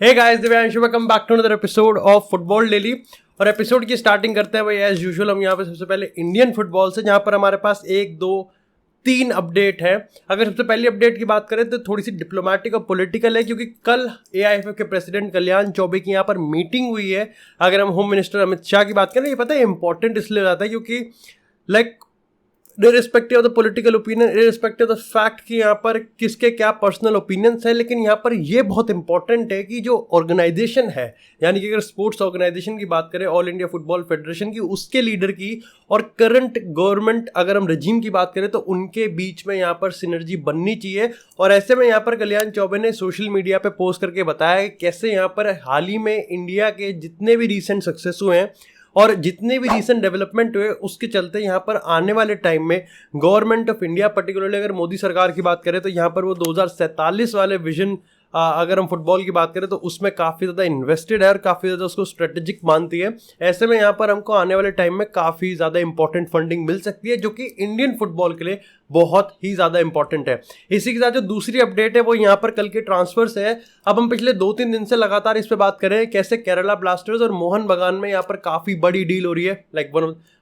Hey guys, Divyanshu, welcome back to another episode of football daily. और episode की starting करते हैं भाई एज यूजुअल। हम यहाँ पे सबसे पहले इंडियन फुटबॉल से, जहाँ पर हमारे पास 1, 2, 3 अपडेट है। अगर सबसे पहली अपडेट की बात करें तो थोड़ी सी डिप्लोमेटिक और पॉलिटिकल है, क्योंकि कल एआईएफएफ के प्रेसिडेंट कल्याण चौबे की यहाँ पर मीटिंग हुई है। अगर हम होम मिनिस्टर अमित शाह की बात करें, ये पता है इंपॉर्टेंट इसलिए हो जाता है क्योंकि like irrespective of the political opinion, irrespective of the fact कि यहाँ पर किसके क्या पर्सनल ओपिनियंस है, लेकिन यहाँ पर ये बहुत इंपॉर्टेंट है कि जो ऑर्गेनाइजेशन है, यानी कि अगर स्पोर्ट्स ऑर्गेनाइजेशन की बात करें, ऑल इंडिया फुटबॉल फेडरेशन की, उसके लीडर की और करंट गवर्नमेंट अगर हम रजीम की बात करें तो उनके बीच में यहाँ पर सिनर्जी बननी चाहिए। और ऐसे में यहाँ पर कल्याण चौबे ने सोशल मीडिया पे पोस्ट करके बताया कि कैसे यहाँ पर हाल ही में इंडिया के जितने भी रिसेंट सक्सेस हुए हैं और जितने भी रीसेंट डेवलपमेंट हुए उसके चलते यहाँ पर आने वाले टाइम में गवर्नमेंट ऑफ इंडिया, पर्टिकुलरली अगर मोदी सरकार की बात करें तो यहाँ पर वो 2047 वाले विजन, अगर हम फुटबॉल की बात करें तो उसमें काफ़ी ज़्यादा इन्वेस्टेड है और काफ़ी ज़्यादा उसको स्ट्रेटेजिक मानती है। ऐसे में यहाँ पर हमको आने वाले टाइम में काफ़ी ज़्यादा इंपॉर्टेंट फंडिंग मिल सकती है, जो कि इंडियन फुटबॉल के लिए बहुत ही ज़्यादा इंपॉर्टेंट है। इसी के साथ जो दूसरी अपडेट है वो यहाँ पर कल के ट्रांसफर से है। अब हम पिछले 2-3 दिन से लगातार इस पर बात करें कैसे केरला ब्लास्टर्स और मोहन बगान में यहाँ पर काफ़ी बड़ी डील हो रही है, like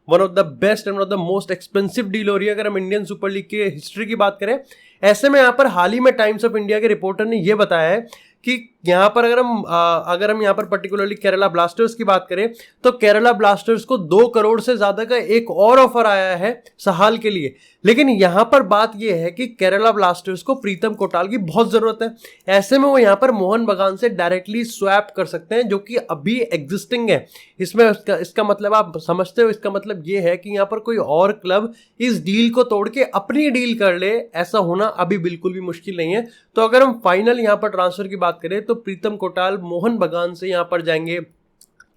one of the best and one of the most expensive deal हो रही है अगर हम इंडियन सुपर लीग की हिस्ट्री की बात करें। ऐसे में यहाँ पर हाल ही में टाइम्स ऑफ इंडिया के रिपोर्टर ने यह बताया है कि यहाँ पर अगर हम यहाँ पर पर्टिकुलरली केरला ब्लास्टर्स की बात करें तो केरला ब्लास्टर्स को 2 करोड़ से ज़्यादा का एक और ऑफर आया है साल के लिए। लेकिन यहाँ पर बात यह है कि केरला ब्लास्टर्स को प्रीतम कोटाल की बहुत ज़रूरत है। ऐसे में वो यहाँ पर मोहन बगान से डायरेक्टली स्वैप कर सकते हैं, जो कि अभी एग्जिस्टिंग है। इसमें इसका मतलब आप समझते हो, इसका मतलब ये है कि यहाँ पर कोई और क्लब इस डील को तोड़ के अपनी डील कर ले, ऐसा होना अभी बिल्कुल भी मुश्किल नहीं है। तो अगर हम फाइनल यहाँ पर ट्रांसफर की बात करें तो प्रीतम कोटाल मोहन बगान से यहाँ पर जाएंगे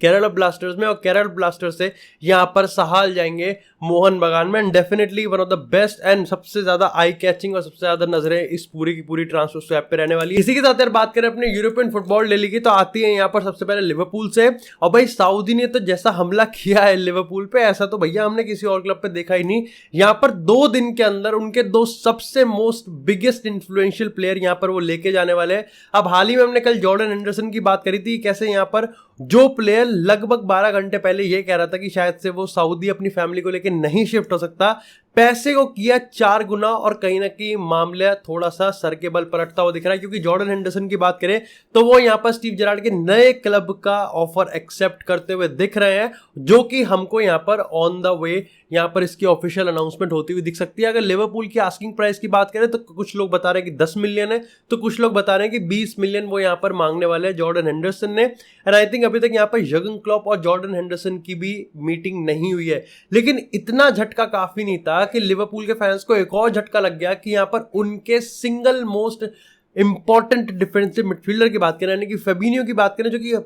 केरला ब्लास्टर्स में और केरला ब्लास्टर्स से यहाँ पर सहाल जाएंगे मोहन बगान में। And definitely one of the best and सबसे ज्यादा आई कैचिंग और सबसे ज्यादा नजरें इस पूरी की पूरी ट्रांसफर स्वैप पे रहने वाली है। इसी के साथ यार बात करें अपने यूरोपियन फुटबॉल डेली की, तो आती है यहाँ पर सबसे पहले लिवरपूल से। और भाई सऊदी ने तो जैसा हमला किया है लिवरपूल पे, ऐसा तो भैया हमने किसी और क्लब पे देखा ही नहीं। यहाँ पर 2 दिन के अंदर उनके 2 सबसे मोस्ट बिगेस्ट इन्फ्लुएंशियल प्लेयर यहाँ पर वो लेके जाने वाले हैं। अब हाल ही में हमने कल जॉर्डन हेंडरसन की बात करी थी, कैसे यहाँ पर जो प्लेयर लगभग 12 घंटे पहले ये कह रहा था कि शायद से वो सऊदी अपनी फैमिली को लेकर नहीं शिफ्ट हो सकता, पैसे को किया 4 गुना। और कहीं ना कहीं मामला थोड़ा सा सर के बल पलटता हुआ दिख रहा है, क्योंकि जॉर्डन हेंडरसन की बात करें तो वो यहाँ पर स्टीव जेरार्ड के नए क्लब का ऑफर एक्सेप्ट करते हुए दिख रहे हैं, जो कि हमको यहाँ पर ऑन द वे यहाँ पर इसकी ऑफिशियल अनाउंसमेंट होती हुई दिख सकती है। अगर लिवरपूल की आस्किंग प्राइस की बात करें तो कुछ लोग बता रहे हैं कि 10 मिलियन है, तो कुछ लोग बता रहे हैं कि 20 मिलियन वो यहाँ पर मांगने वाले हैं जॉर्डन हेंडरसन ने। एंड आई थिंक अभी तक यहाँ पर जर्गन क्लॉप और जॉर्डन हेंडरसन की भी मीटिंग नहीं हुई है, लेकिन इतना झटका काफी नहीं था कि लिवरपूल के फैंस को एक और झटका लग गया कि यहाँ पर उनके single most important defensive midfielder की बात करें, यानी कि फेबिनियो की बात करें, जो कि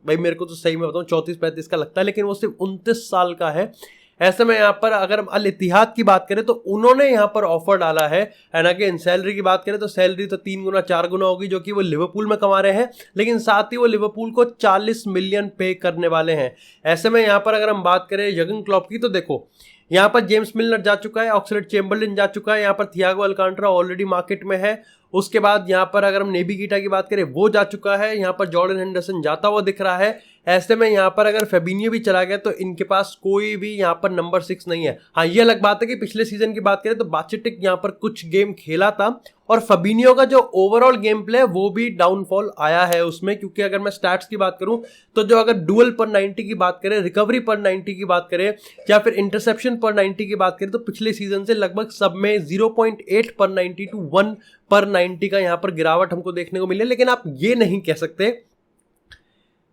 भाई मेरे को तो सही में बताऊं 34-35 का लगता है, लेकिन वो सिर्फ 29 साल का है। ऐसे में यहाँ पर अगर हम अल इत्तिहाद की बात करें तो उन्होंने यहाँ पर ऑफर डाला है। एंड अगेन सैलरी की बात करें तो सैलरी तो 3 गुना 4 गुना होगी, जो कि वो लिवरपूल में कमा रहे हैं, लेकिन साथ ही वो लिवरपूल को 40 मिलियन पे करने वाले हैं। ऐसे में यहाँ पर अगर हम बात करें जर्गन क्लॉप की, तो देखो यहाँ पर जेम्स मिलनर जा चुका है, ऑक्सलेड चेम्बरलिन जा चुका है, यहाँ पर थियागो अल्कांट्रा ऑलरेडी मार्केट में है। उसके बाद यहाँ पर अगर हम नेबी कीटा की बात करें वो जा चुका है, यहाँ पर जॉर्डन हेंडरसन जाता हुआ दिख रहा है। ऐसे में यहाँ पर अगर फेबिनियो भी चला गया तो इनके पास कोई भी यहाँ पर नंबर 6 नहीं है। हाँ, ये अलग बात है कि पिछले सीजन की बात करें तो बाचेटिक यहाँ पर कुछ गेम खेला था और फेबिनियो का जो ओवरऑल गेम प्ले है वो भी डाउनफॉल आया है उसमें, क्योंकि अगर मैं स्टैट्स की बात करूं तो जो अगर डुअल पर 90 की बात करें, रिकवरी पर 90 की बात करें या फिर इंटरसेप्शन पर 90 की बात करें, तो पिछले सीजन से लगभग सब में 0.8 पर 90 टू 1 पर 90 का यहाँ पर गिरावट हमको देखने को मिली। लेकिन आप ये नहीं कह सकते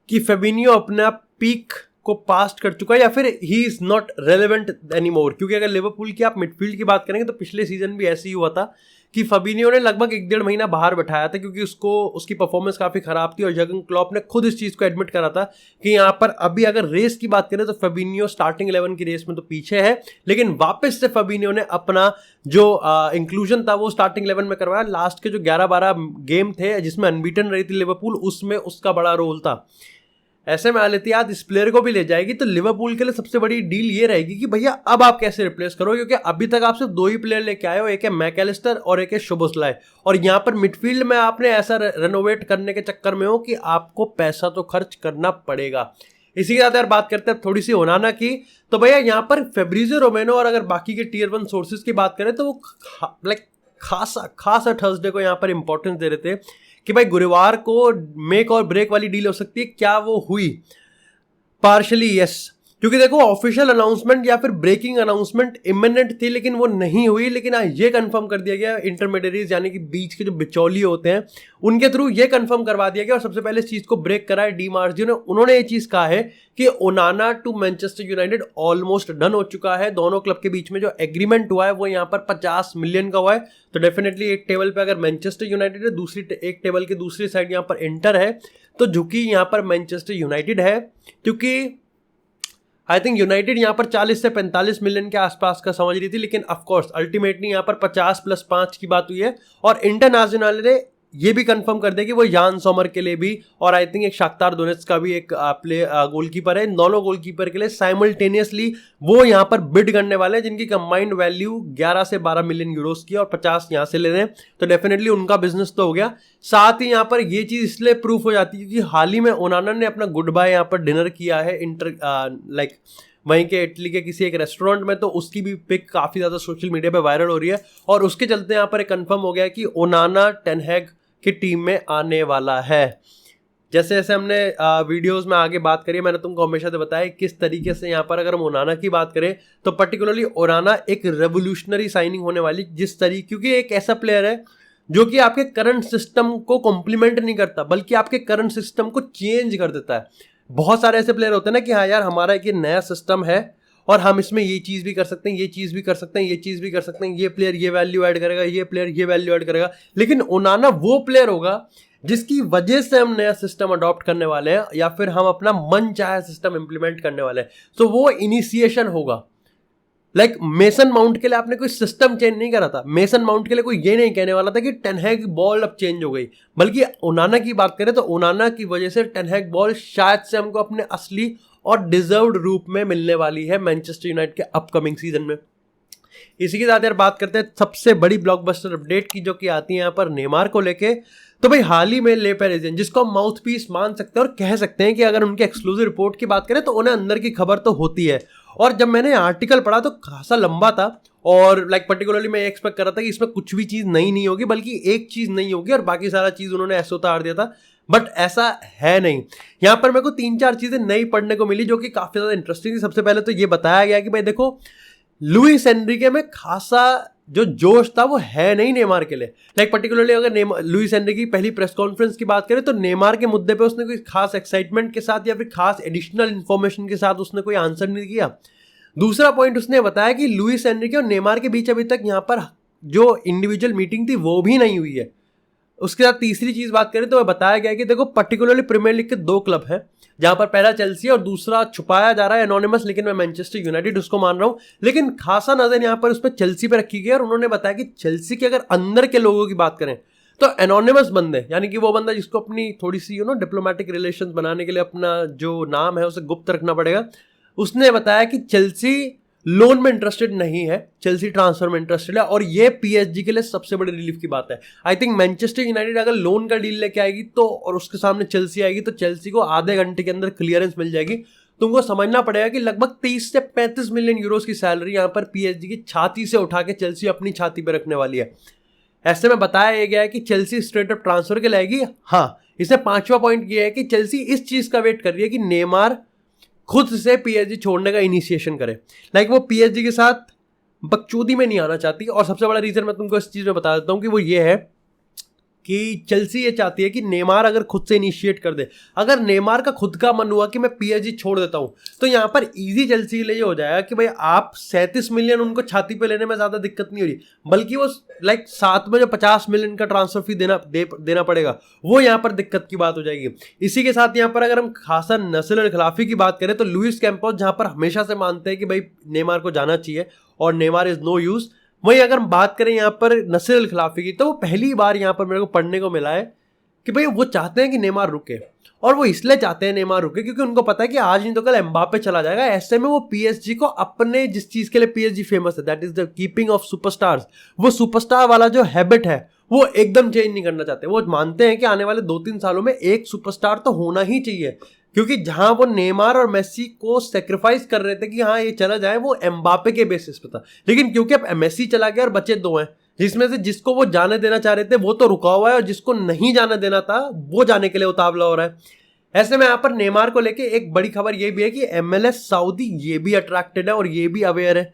कि फेबिनियो अपना पीक को पास्ट कर चुका है या फिर he is not relevant anymore, क्योंकि अगर लिवरपूल की आप मिडफील्ड की बात करेंगे तो पिछले सीजन भी ऐसे ही हुआ था कि फेबिनियो ने लगभग 1-1.5 महीना बाहर बैठाया था, क्योंकि उसकी परफॉर्मेंस काफी खराब थी और जर्गन क्लॉप ने खुद इस चीज को एडमिट करा था कि यहाँ पर अभी अगर रेस की बात करें तो फेबिनियो स्टार्टिंग 11 की रेस में तो पीछे है, लेकिन वापस से फेबिनियो ने अपना जो इंक्लूजन था वो स्टार्टिंग 11 में करवाया। लास्ट के जो 11-12 गेम थे जिसमें अनबीटन रही थी लिवरपूल, उसमें उसका बड़ा रोल था। ऐसे में लेती आज इस प्लेयर को भी ले जाएगी तो लिवरपूल के लिए सबसे बड़ी डील ये रहेगी कि भैया अब आप कैसे रिप्लेस करो, क्योंकि अभी तक आप सिर्फ 2 ही प्लेयर लेके आए हो, एक है मैकएलिस्टर और एक है शोबोस्लाई, और यहाँ पर मिडफील्ड में आपने ऐसा रेनोवेट करने के चक्कर में हो कि आपको पैसा तो खर्च करना पड़ेगा। इसी के साथ यार बात करते हैं थोड़ी सी ओनाना की, तो भैया यहाँ पर फेब्रिजियो रोमेनो और अगर बाकी के टियर 1 सोर्सेज की बात करें तो वो खासा थर्सडे को यहाँ पर इंपॉर्टेंस दे रहे थे कि भाई गुरुवार को मेक और ब्रेक वाली डील हो सकती है। क्या वो हुई? पार्शली यस, क्योंकि देखो ऑफिशियल अनाउंसमेंट या फिर ब्रेकिंग अनाउंसमेंट इमिनेंट थी लेकिन वो नहीं हुई, लेकिन ये कंफर्म कर दिया गया इंटरमीडिएरीज यानी कि बीच के जो बिचौलिए होते हैं उनके थ्रू ये कंफर्म करवा दिया गया। और सबसे पहले इस चीज को ब्रेक करा है डी मार्जियो ने। उन्होंने ये चीज कहा है कि Onana to Manchester United almost done हो चुका है। दोनों क्लब के बीच में जो एग्रीमेंट हुआ है वो यहाँ पर 50 मिलियन का हुआ है। तो डेफिनेटली एक टेबल पे अगर मैनचेस्टर यूनाइटेड है, दूसरी एक टेबल की दूसरी साइड यहाँ पर इंटर है, तो झुकी यहाँ पर मैनचेस्टर यूनाइटेड है, क्योंकि आई थिंक यूनाइटेड यहाँ पर 40 से 45 मिलियन के आसपास का समझ रही थी, लेकिन ऑफकोर्स अल्टीमेटली यहाँ पर 50 + 5 की बात हुई है। और इंटरनेशनल ने ये भी कंफर्म कर दिया कि वो यान सोमर के लिए भी और आई थिंक एक शाख्तार दोनेत्स्क का भी एक गोलकीपर है, इन दोनों गोलकीपर के लिए साइमल्टेनियसली वो यहाँ पर बिड करने वाले हैं, जिनकी कंबाइंड वैल्यू 11 से 12 मिलियन यूरोस की और 50 यहाँ से ले रहे हैं। तो डेफिनेटली उनका बिजनेस तो हो गया। साथ ही यहाँ पर ये चीज इसलिए प्रूफ हो जाती है क्योंकि हाल ही में ओनाना ने अपना गुड बाय यहाँ पर डिनर किया है वहीं के इटली के किसी एक रेस्टोरेंट में, तो उसकी भी पिक काफी ज्यादा सोशल मीडिया पे वायरल हो रही है। और उसके चलते यहाँ पर एक कंफर्म हो गया कि ओनाना टेन हैग की टीम में आने वाला है। जैसे जैसे हमने वीडियोस में आगे बात करी, मैंने तुमको हमेशा से बताया किस तरीके से यहाँ पर अगर हम ओनाना की बात करें तो पर्टिकुलरली ओनाना एक रेवोल्यूशनरी साइनिंग होने वाली, जिस तरीके क्योंकि एक ऐसा प्लेयर है जो कि आपके करंट सिस्टम को कॉम्प्लीमेंट नहीं करता बल्कि आपके करंट सिस्टम को चेंज कर देता है। बहुत सारे ऐसे प्लेयर होते हैं ना कि हाँ यार हमारा एक ये नया सिस्टम है और हम इसमें ये चीज़ भी कर सकते हैं, ये चीज़ भी कर सकते हैं, ये चीज़ भी कर सकते हैं, ये प्लेयर ये वैल्यू ऐड करेगा, ये प्लेयर ये वैल्यू ऐड करेगा। लेकिन ओनाना वो प्लेयर होगा जिसकी वजह से हम नया सिस्टम अडॉप्ट करने वाले हैं या फिर हम अपना मन चाहे सिस्टम इंप्लीमेंट करने वाले हैं। तो वो इनिशिएशन होगा। लाइक मेसन माउंट के लिए आपने कोई सिस्टम चेंज नहीं करा था, मेसन माउंट के लिए कोई ये नहीं कहने वाला था कि टेन हैग बॉल अब चेंज हो गई, बल्कि ओनाना की बात करें तो ओनाना की वजह से टेन हैग बॉल शायद से हमको अपने असली और डिजर्व्ड रूप में मिलने वाली है मैनचेस्टर यूनाइटेड के अपकमिंग सीजन में। इसी के साथ यार बात करते हैं सबसे बड़ी ब्लॉकबस्टर अपडेट की, जो कि आती है यहाँ पर नेमार को लेके। तो भाई हाल ही में ले पेरिसियन, जिसको हम माउथ पीस मान सकते हैं और कह सकते हैं कि अगर उनके एक्सक्लूसिव रिपोर्ट की बात करें तो उन्हें अंदर की खबर तो होती है। और जब मैंने आर्टिकल पढ़ा तो खासा लंबा था और पर्टिकुलरली मैं एक्सपेक्ट कर रहा था कि इसमें कुछ भी चीज़ नई नहीं होगी, बल्कि एक चीज़ नहीं होगी और बाकी सारा चीज़ उन्होंने ऐसे उतार दिया था। बट ऐसा है नहीं। यहाँ पर मेरे को 3-4 चीज़ें नई पढ़ने को मिली जो कि काफ़ी ज़्यादा इंटरेस्टिंग थी। सबसे पहले तो ये बताया गया कि भाई देखो लुइस एनरिके में खासा जो जोश था वो है नहीं नेमार के लिए। पर्टिकुलरली अगर लुइस एनरिके की पहली प्रेस कॉन्फ्रेंस की बात करें तो नेमार के मुद्दे पे उसने कोई खास एक्साइटमेंट के साथ या फिर खास एडिशनल इन्फॉर्मेशन के साथ उसने कोई आंसर नहीं किया। दूसरा पॉइंट उसने बताया कि लुइस एनरिके और नेमार के बीच अभी तक यहाँ पर जो इंडिविजुअल मीटिंग थी वो भी नहीं हुई है। उसके साथ तीसरी चीज बात करें तो बताया गया कि देखो पर्टिकुलरली प्रीमियर लीग के 2 क्लब हैं जहां पर पहला चेल्सी और दूसरा छुपाया जा रहा है एनोनिमस, लेकिन मैं मैनचेस्टर यूनाइटेड उसको मान रहा हूं। लेकिन खासा नजर यहां पर उस पर चेल्सी पे रखी गई और उन्होंने बताया कि चेल्सी के अगर अंदर के लोगों की बात करें तो एनोनिमस बंदे, यानी कि वो बंदा जिसको अपनी थोड़ी सी डिप्लोमेटिक रिलेशन बनाने के लिए अपना जो नाम है उसे गुप्त रखना पड़ेगा, उसने बताया कि चेल्सी लोन में इंटरेस्टेड नहीं है, चेल्सी ट्रांसफर में इंटरेस्टेड है। और ये पीएसजी के लिए सबसे बड़ी रिलीफ की बात है। आई थिंक मैनचेस्टर यूनाइटेड अगर लोन का डील लेके आएगी तो और उसके सामने चेल्सी आएगी तो चेल्सी को आधे घंटे के अंदर क्लियरेंस मिल जाएगी। तुमको समझना पड़ेगा कि लगभग 30 से 35 मिलियन यूरोस की सैलरी यहाँ पर पीएसजी की छाती से उठा के चेल्सी अपनी छाती पर रखने वाली है। ऐसे में बताया गया है कि चेल्सी स्ट्रेट अप ट्रांसफर के लाएगी। हाँ, इसमें 5वां पॉइंट ये है कि चेल्सी इस चीज का वेट कर रही है कि नेमार खुद से पीएसजी छोड़ने का इनिशिएशन करे। वो पीएसजी के साथ बकचोदी में नहीं आना चाहती। और सबसे बड़ा रीजन मैं तुमको इस चीज में बता देता हूं कि वो ये है कि चेल्सी ये चाहती है कि नेमार अगर खुद से इनिशिएट कर दे। अगर नेमार का खुद का मन हुआ कि मैं पीएसजी छोड़ देता हूं तो यहां पर इजी चेल्सी के लिए हो जाएगा कि भाई आप 37 मिलियन उनको छाती पे लेने में ज्यादा दिक्कत नहीं हो रही, बल्कि वो साथ में जो 50 मिलियन का ट्रांसफर फी देना पड़ेगा वो यहां पर दिक्कत की बात हो जाएगी। इसी के साथ यहां पर अगर हम खासा नस्ल खिलाफी की बात करें तो लुइस कैंपोस जहां पर हमेशा से मानते हैं कि भाई नेमार को जाना चाहिए और नेमार इज नो यूज, वहीं अगर हम बात करें यहाँ पर नस्ल खिलाफी की तो वो पहली बार यहाँ पर मेरे को पढ़ने को मिला है कि भाई वो चाहते हैं कि नेमार रुके, और वो इसलिए चाहते हैं नेमार रुके क्योंकि उनको पता है कि आज नहीं तो कल एम्बापे चला जाएगा। ऐसे में वो पीएसजी को अपने जिस चीज के लिए पीएसजी फेमस है, that is the keeping of superstars, वो सुपरस्टार वाला जो हैबिट है वो एकदम चेंज नहीं करना चाहते। वो मानते हैं कि आने वाले 2-3 सालों में एक सुपरस्टार तो होना ही चाहिए, क्योंकि जहां वो नेमार और मेसी को सेक्रीफाइस कर रहे थे कि हाँ ये चला जाए, वो एम्बापे के बेसिस पे था। लेकिन क्योंकि अब मेसी चला गया और बचे 2 हैं, जिसमें से जिसको वो जाने देना चाह रहे थे वो तो रुका हुआ है, और जिसको नहीं जाना देना था वो जाने के लिए उतावला हो रहा है। ऐसे में यहाँ पर नेमार को लेके एक बड़ी खबर ये भी है कि MLS सऊदी ये भी अट्रैक्टेड है और ये भी अवेयर है।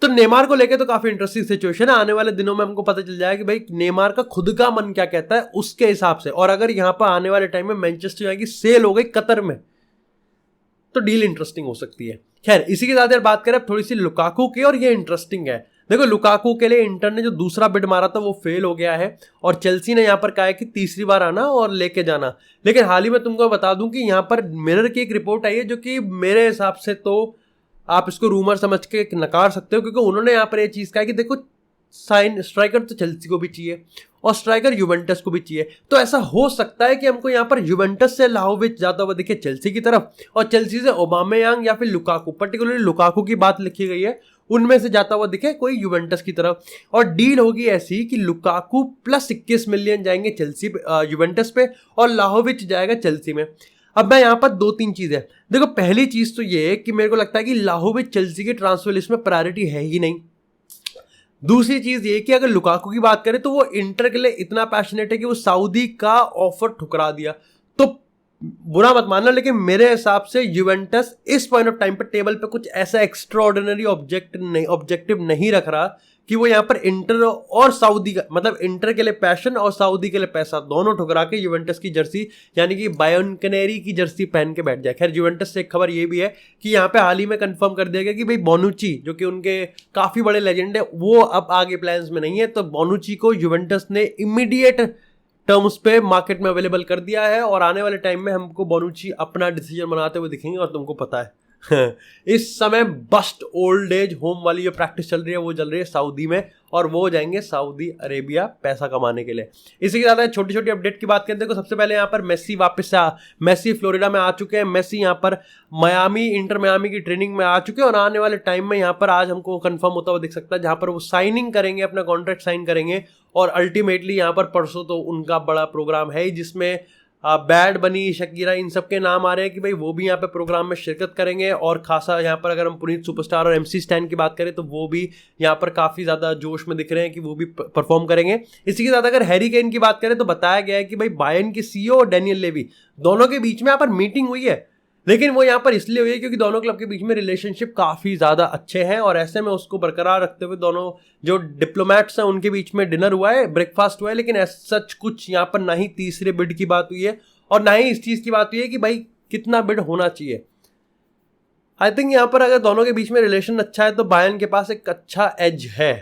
तो नेमार को लेके तो काफी इंटरेस्टिंग सिचुएशन है। आने वाले दिनों में हमको पता चल जाएगा कि भाई नेमार का खुद का मन क्या कहता है उसके हिसाब से। और अगर यहाँ पर आने वाले टाइम में मैनचेस्टर यूनाइटेड की सेल हो गई कतर में, तो डील इंटरेस्टिंग हो सकती है। खैर, इसी के साथ यार बात करें थोड़ी सी लुकाकू की, और ये इंटरेस्टिंग है। देखो, लुकाकू के लिए इंटर ने जो दूसरा बिड मारा था वो फेल हो गया है, और चेल्सी ने यहाँ पर कहा है कि तीसरी बार आना और लेके जाना। लेकिन हाल ही में तुमको बता दूं कि यहाँ पर मिरर की एक रिपोर्ट आई है, जो कि मेरे हिसाब से तो आप इसको रूमर समझ के नकार सकते हो, क्योंकि उन्होंने यहाँ पर ये चीज़ कहा कि देखो स्ट्राइकर तो चेल्सी को भी चाहिए और स्ट्राइकर यूवेंटस को भी चाहिए। तो ऐसा हो सकता है कि हमको यहाँ पर यूवेंटस से लाहोविच जाता हुआ दिखे चेल्सी की तरफ, और चेल्सी से ओबामेयांग या फिर लुकाकू, पर्टिकुलरली लुकाकू की बात लिखी गई है, उनमें से जाता हुआ दिखे कोई यूवेंटस की तरफ। और डील होगी ऐसी कि लुकाकू प्लस 21 मिलियन जाएंगे चेल्सी यूवेंटस पे, और लाहोविच जाएगा चेल्सी में। अब मैं यहाँ पर 2-3 चीज़ें देखो। पहली चीज़ तो ये है कि मेरे को लगता है कि लाहोविच चेल्सी की ट्रांसफर लिस्ट में प्रायोरिटी है ही नहीं। दूसरी चीज ये कि अगर लुकाकू की बात करें तो वो इंटर के लिए इतना पैशनेट है कि वो सऊदी का ऑफर ठुकरा दिया। तो बुरा मत मानना, लेकिन मेरे हिसाब से यूवेंटस इस पॉइंट ऑफ टाइम पर टेबल पे कुछ ऐसा एक्स्ट्राऑर्डिनरी ऑब्जेक्टिव नहीं रख रहा कि वो यहाँ पर इंटर और सऊदी का, मतलब इंटर के लिए पैशन और सऊदी के लिए पैसा दोनों ठुकरा के यूवेंटस की जर्सी यानी कि बायोनकनेरी की जर्सी पहन के बैठ जाए। खैर, यूवेंटस से एक खबर ये भी है कि यहाँ पे हाल ही में कंफर्म कर दिया गया कि भाई बोनुची, जो कि उनके काफी बड़े लेजेंड है, वो अब आगे प्लान्स में नहीं है। तो बोनुची को यूवेंटस ने इमीडिएट टर्म्स पे मार्केट में अवेलेबल कर दिया है, और आने वाले टाइम में हमको बोनुची अपना डिसीजन बनाते हुए दिखेंगे। और तुमको पता है इस समय बस्ट ओल्ड एज होम वाली जो प्रैक्टिस चल रही है वो चल रही है सऊदी में, और वो जाएंगे सऊदी अरेबिया पैसा कमाने के लिए। इसी के साथ छोटी छोटी अपडेट की बात करते हैं। सबसे पहले यहाँ पर मेसी वापस से मेसी फ्लोरिडा में आ चुके हैं। मेसी यहाँ पर इंटर मियामी की ट्रेनिंग में आ चुके हैं, और आने वाले टाइम में यहाँ पर आज हमको कंफर्म होता हुआ दिख सकता है, जहाँ पर वो साइनिंग करेंगे, अपना कॉन्ट्रैक्ट साइन करेंगे। और अल्टीमेटली यहाँ पर परसों तो उनका बड़ा प्रोग्राम है जिसमें बैड बनी, शकीरा, इन सब के नाम आ रहे हैं कि भाई वो भी यहाँ पे प्रोग्राम में शिरकत करेंगे। और खासा यहाँ पर अगर हम पुनीत सुपरस्टार और MC स्टैन की बात करें तो वो भी यहाँ पर काफ़ी ज़्यादा जोश में दिख रहे हैं कि वो भी परफॉर्म करेंगे। इसी के साथ अगर हैरी केन की बात करें तो बताया गया है कि भाई बायर्न के CEO और डेनियल लेवी दोनों के बीच में यहाँ पर मीटिंग हुई है, लेकिन वो यहाँ पर इसलिए हुई है क्योंकि दोनों क्लब के बीच में रिलेशनशिप काफ़ी ज़्यादा अच्छे हैं, और ऐसे में उसको बरकरार रखते हुए दोनों जो डिप्लोमैट्स हैं उनके बीच में डिनर हुआ है, ब्रेकफास्ट हुआ है। लेकिन सच कुछ यहाँ पर ना ही तीसरे बिड की बात हुई है और ना ही इस चीज़ की बात हुई है कि भाई कितना बिड होना चाहिए। आई थिंक यहाँ पर अगर दोनों के बीच में रिलेशन अच्छा है तो बायर्न के पास एक अच्छा एज है,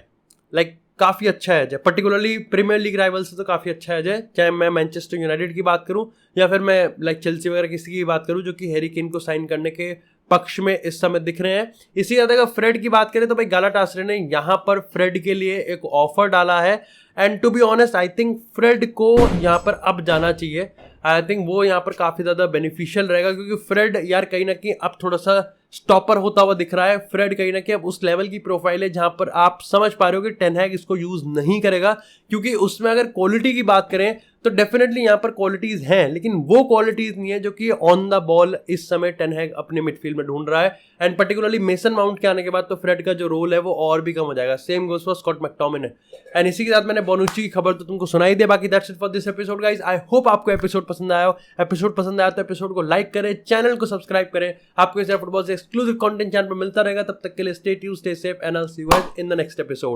लाइक काफ़ी अच्छा एज है, पर्टिकुलरली प्रीमियर लीग राइवल से तो काफ़ी अच्छा एज है। चाहे मैं मैनचेस्टर यूनाइटेड की बात करूं या फिर मैं लाइक चेल्सी वगैरह किसी की बात करूं जो कि हैरी केन को साइन करने के पक्ष में इस समय दिख रहे हैं। इसी तरह अगर फ्रेड की बात करें तो भाई गालाटासरे ने यहाँ पर फ्रेड के लिए एक ऑफर डाला है, and to be honest I think Fred को यहाँ पर अब जाना चाहिए। आई थिंक वो यहाँ पर काफ़ी ज़्यादा बेनिफिशियल रहेगा, क्योंकि फ्रेड यार कहीं ना कहीं अब थोड़ा सा स्टॉपर होता हुआ दिख रहा है। फ्रेड कहीं ना कहीं अब उस लेवल की प्रोफाइल है जहाँ पर आप समझ पा रहे हो कि टेन हैग इसको यूज़ नहीं करेगा, क्योंकि उसमें अगर क्वालिटी की बात करें तो डेफिनेटली यहाँ पर क्वालिटीज़ हैं, लेकिन वो क्वालिटीज़ नहीं है जो कि ऑन द बॉल इस समय टेन हैग अपने मिडफील्ड में ढूंढ रहा है। एंड पर्टिकुलरली मेसन माउंट के आने के बाद तो फ्रेड का जो रोल है वो और भी कम हो जाएगा। Same goes for Scott McTominay. एंड इसी के साथ मैंने बोनुची की खबर तो तुमको सुनाई दे। बाकी that's it for this episode guys. I hope आपको एपिसोड पसंद आया हो। एपिसोड पसंद आया तो एपिसोड को लाइक करें, चैनल को सब्सक्राइब करें। आपको इस फुटबॉल से एक्सक्लूसिव कंटेंट चैनल पर मिलता रहेगा। तब तक के लिए stay tuned, stay safe, and I will see you in the next episode.